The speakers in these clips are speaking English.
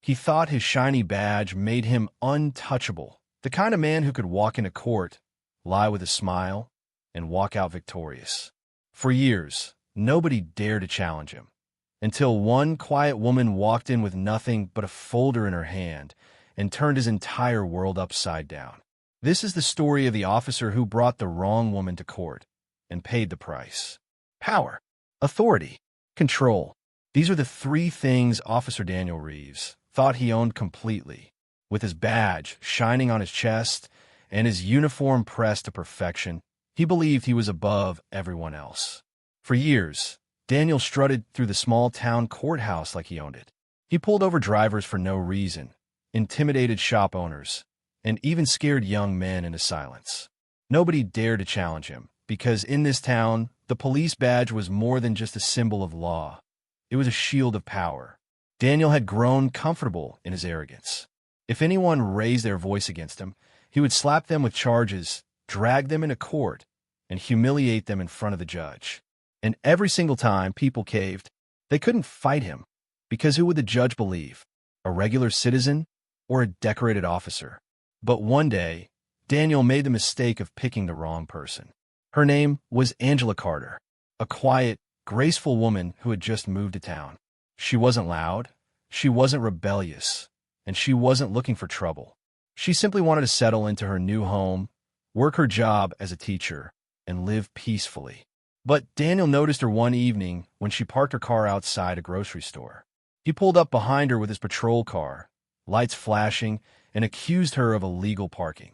He thought his shiny badge made him untouchable, the kind of man who could walk into court, lie with a smile, and walk out victorious. For years, nobody dared to challenge him, until one quiet woman walked in with nothing but a folder in her hand and turned his entire world upside down. This is the story of the officer who brought the wrong woman to court and paid the price. Power, authority, control. These are the three things Officer Daniel Reeves thought he owned completely. With his badge shining on his chest and his uniform pressed to perfection, he believed he was above everyone else. For years, Daniel strutted through the small-town courthouse like he owned it. He pulled over drivers for no reason, intimidated shop owners, and even scared young men into silence. Nobody dared to challenge him, because in this town, the police badge was more than just a symbol of law. It was a shield of power. Daniel had grown comfortable in his arrogance. If anyone raised their voice against him, he would slap them with charges, drag them into court, and humiliate them in front of the judge. And every single time people caved, they couldn't fight him, because who would the judge believe? A regular citizen or a decorated officer? But one day, Daniel made the mistake of picking the wrong person. Her name was Angela Carter, a quiet, graceful woman who had just moved to town. She wasn't loud, she wasn't rebellious, and she wasn't looking for trouble. She simply wanted to settle into her new home, work her job as a teacher, and live peacefully. But Daniel noticed her one evening when she parked her car outside a grocery store. He pulled up behind her with his patrol car, lights flashing, and accused her of illegal parking,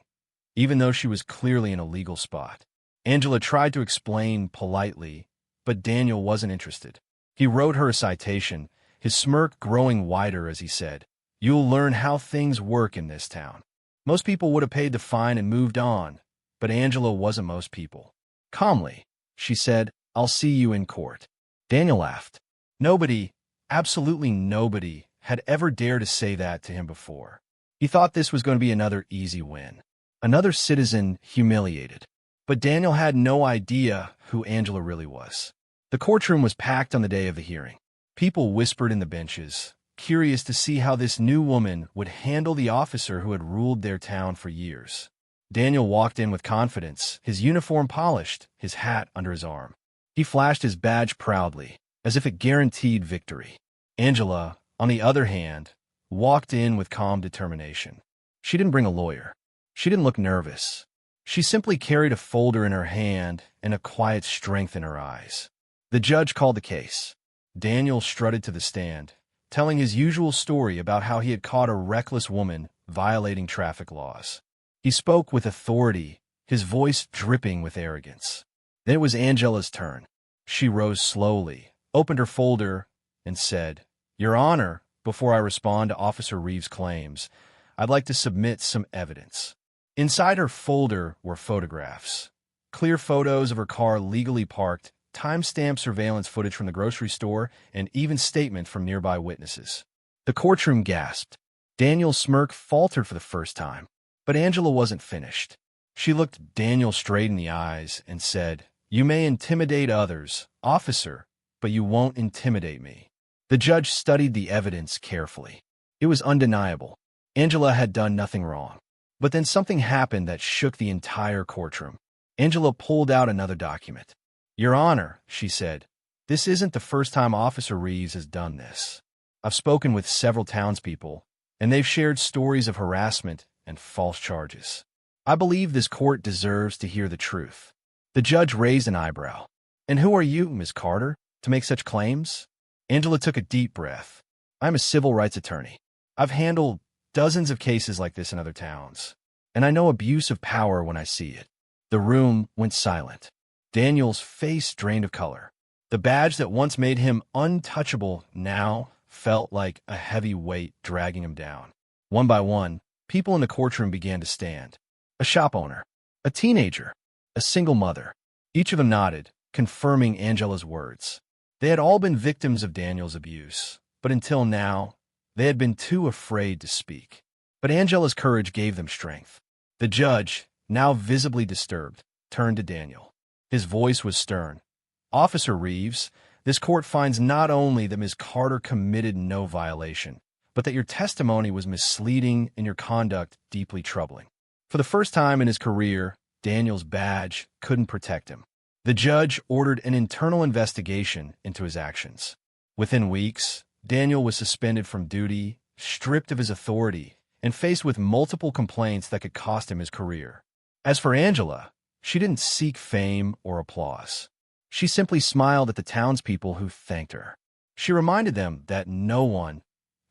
even though she was clearly in a legal spot. Angela tried to explain politely, but Daniel wasn't interested. He wrote her a citation, his smirk growing wider as he said, "You'll learn how things work in this town." Most people would have paid the fine and moved on, but Angela wasn't most people. Calmly, she said, "I'll see you in court." Daniel laughed. Nobody, absolutely nobody, had ever dared to say that to him before. He thought this was going to be another easy win. Another citizen humiliated. But Daniel had no idea who Angela really was. The courtroom was packed on the day of the hearing. People whispered in the benches, curious to see how this new woman would handle the officer who had ruled their town for years. Daniel walked in with confidence, his uniform polished, his hat under his arm. He flashed his badge proudly, as if it guaranteed victory. Angela, on the other hand, walked in with calm determination. She didn't bring a lawyer. She didn't look nervous. She simply carried a folder in her hand and a quiet strength in her eyes. The judge called the case. Daniel strutted to the stand, telling his usual story about how he had caught a reckless woman violating traffic laws. He spoke with authority, his voice dripping with arrogance. Then it was Angela's turn. She rose slowly, opened her folder, and said, "Your Honor, before I respond to Officer Reeves' claims, I'd like to submit some evidence." Inside her folder were photographs. Clear photos of her car legally parked, time-stamped surveillance footage from the grocery store, and even statements from nearby witnesses. The courtroom gasped. Daniel's smirk faltered for the first time. But Angela wasn't finished. She looked Daniel straight in the eyes and said, "You may intimidate others, officer, but you won't intimidate me." The judge studied the evidence carefully. It was undeniable. Angela had done nothing wrong. But then something happened that shook the entire courtroom. Angela pulled out another document. "Your Honor," she said, "this isn't the first time Officer Reeves has done this. I've spoken with several townspeople, and they've shared stories of harassment and false charges. I believe this court deserves to hear the truth." The judge raised an eyebrow. "And who are you, Ms. Carter, to make such claims?" Angela took a deep breath. "I'm a civil rights attorney. I've handled dozens of cases like this in other towns, and I know abuse of power when I see it." The room went silent. Daniel's face drained of color. The badge that once made him untouchable now felt like a heavy weight dragging him down. One by one, people in the courtroom began to stand. A shop owner, a teenager, a single mother. Each of them nodded, confirming Angela's words. They had all been victims of Daniel's abuse, but until now, they had been too afraid to speak. But Angela's courage gave them strength. The judge, now visibly disturbed, turned to Daniel. His voice was stern. "Officer Reeves, this court finds not only that Ms. Carter committed no violation, but that your testimony was misleading and your conduct deeply troubling. For the first time in his career, Daniel's badge couldn't protect him. The judge ordered an internal investigation into his actions. Within weeks, Daniel was suspended from duty, stripped of his authority, and faced with multiple complaints that could cost him his career. As for Angela, she didn't seek fame or applause. She simply smiled at the townspeople who thanked her. She reminded them that no one,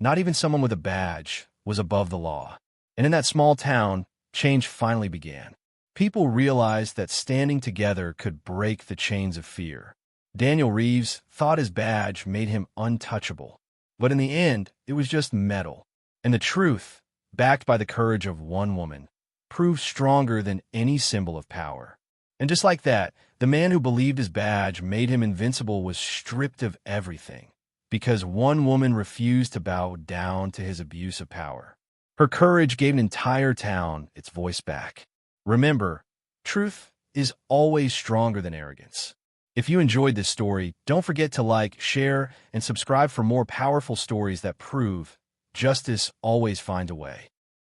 not even someone with a badge, was above the law. And in that small town, change finally began. People realized that standing together could break the chains of fear. Daniel Reeves thought his badge made him untouchable. But in the end, it was just metal. And the truth, backed by the courage of one woman, proved stronger than any symbol of power. And just like that, the man who believed his badge made him invincible was stripped of everything, because one woman refused to bow down to his abuse of power. Her courage gave an entire town its voice back. Remember, truth is always stronger than arrogance. If you enjoyed this story, don't forget to like, share, and subscribe for more powerful stories that prove justice always finds a way.